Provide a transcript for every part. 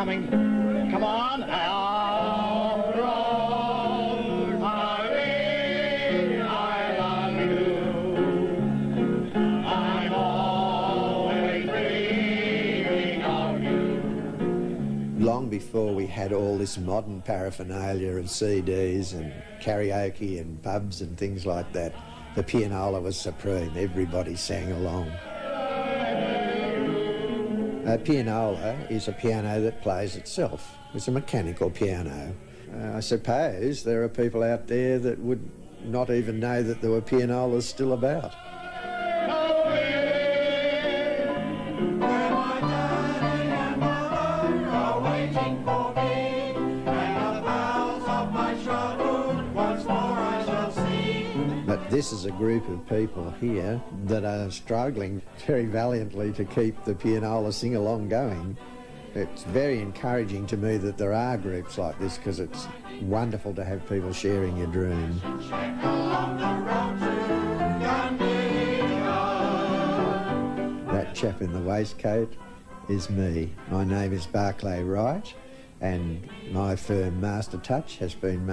coming. Come on. After all, Irene, I love you. I'm always dreaming of you. Long before we had all this modern paraphernalia of CDs and karaoke and pubs and things like that, the pianola was supreme. Everybody sang along. A pianola is a piano that plays itself. It's a mechanical piano. I suppose there are people out there that would not even know that there were pianolas still about. But this is a group of people here that are struggling very valiantly to keep the pianola sing-along going. It's very encouraging to me that there are groups like this, because it's wonderful to have people sharing your dream. That chap in the waistcoat is me. My name is Barclay Wright, and my firm Mastertouch has been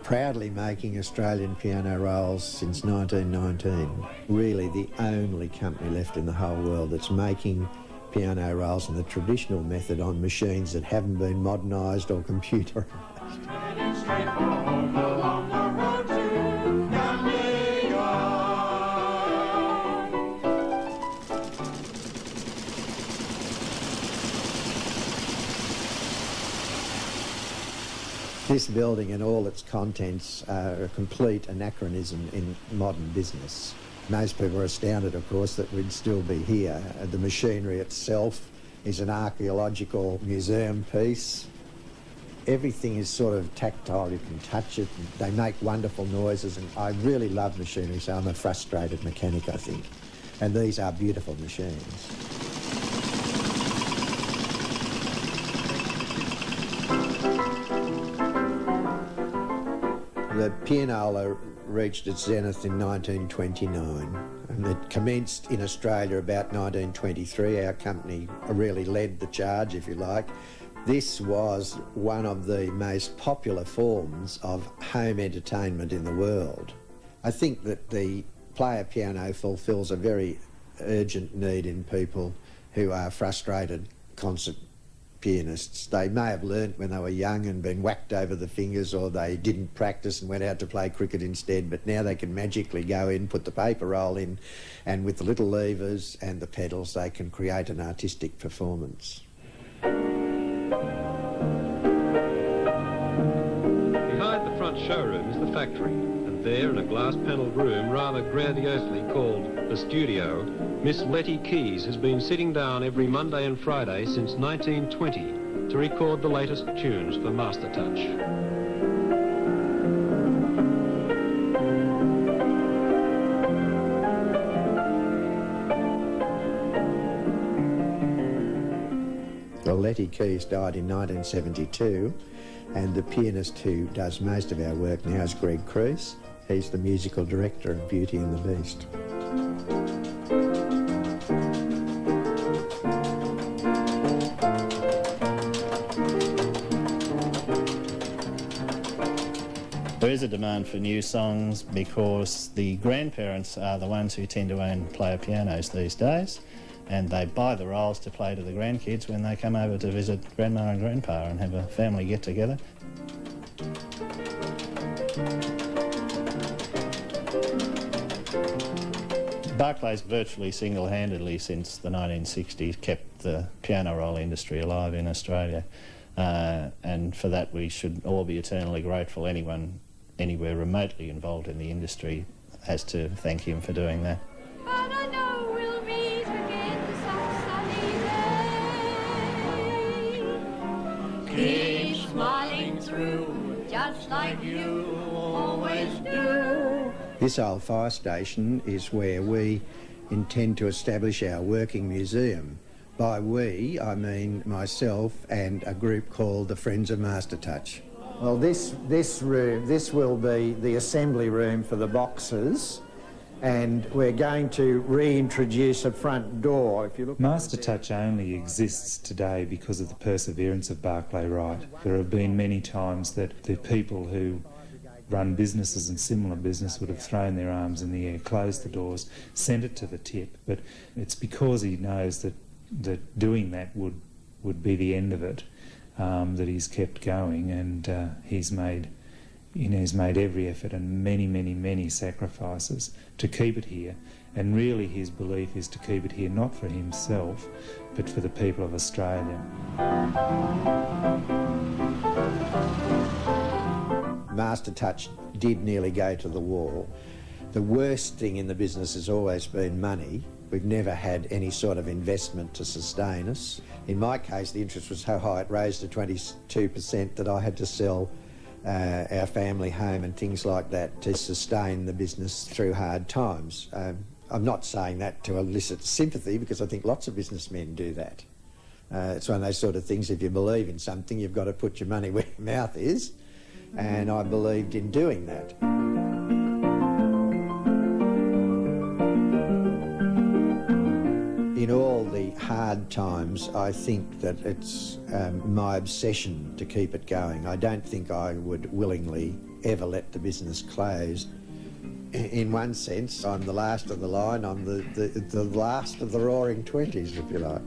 proudly making Australian piano rolls since 1919. Really the only company left in the whole world that's making piano rolls in the traditional method on machines that haven't been modernised or computerised. This building and all its contents are a complete anachronism in modern business. Most people are astounded, of course, that we'd still be here. The machinery itself is an archaeological museum piece. Everything is sort of tactile. You can touch it. They make wonderful noises, and I really love machinery, so I'm a frustrated mechanic, I think. And these are beautiful machines. The pianola reached its zenith in 1929, and it commenced in Australia about 1923. Our company really led the charge, if you like. This was one of the most popular forms of home entertainment in the world. I think that the player piano fulfills a very urgent need in people who are frustrated concert pianists. They may have learnt when they were young and been whacked over the fingers, or they didn't practice and went out to play cricket instead, but now they can magically go in, put the paper roll in, and with the little levers and the pedals they can create an artistic performance. Behind the front showroom is the factory, and there in a glass-panelled room rather grandiosely called the studio, Miss Letty Keys has been sitting down every Monday and Friday since 1920 to record the latest tunes for Mastertouch. Well, Letty Keys died in 1972, and the pianist who does most of our work now is Greg Crease. He's the musical director of Beauty and the Beast. There is a demand for new songs because the grandparents are the ones who tend to own player pianos these days, and they buy the rolls to play to the grandkids when they come over to visit Grandma and Grandpa and have a family get-together. Barclay's virtually single-handedly since the 1960s kept the piano roll industry alive in Australia, and for that we should all be eternally grateful. Anyone anywhere remotely involved in the industry has to thank him for doing that. But I know we'll meet again some sunny day. Keep smiling through, just like you always do. This old fire station is where we intend to establish our working museum. By we, I mean myself and a group called the Friends of Mastertouch. Well, this room, this will be the assembly room for the boxes, and we're going to reintroduce a front door. If you look, Mastertouch only exists today because of the perseverance of Barclay Wright. There have been many times that the people who run businesses and similar business would have thrown their arms in the air, closed the doors, sent it to the tip, but it's because he knows that doing that would be the end of it, that he's kept going, and he's made every effort and many sacrifices to keep it here. And really his belief is to keep it here not for himself, but for the people of Australia. Mastertouch did nearly go to the wall. The worst thing in the business has always been money. We've never had any sort of investment to sustain us. In my case, the interest was so high it rose to 22% that I had to sell our family home and things like that to sustain the business through hard times. I'm not saying that to elicit sympathy, because I think lots of businessmen do that. It's one of those sort of things, if you believe in something, you've got to put your money where your mouth is, and I believed in doing that. In all the hard times, I think that it's my obsession to keep it going. I don't think I would willingly ever let the business close. In one sense, I'm the last of the line. I'm the last of the roaring 20s, if you like.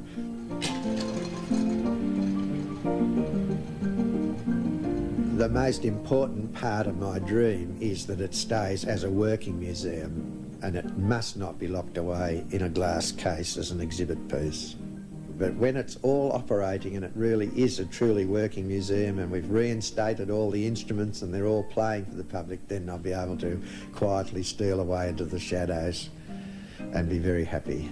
The most important part of my dream is that it stays as a working museum, and it must not be locked away in a glass case as an exhibit piece. But when it's all operating and it really is a truly working museum and we've reinstated all the instruments and they're all playing for the public, then I'll be able to quietly steal away into the shadows and be very happy.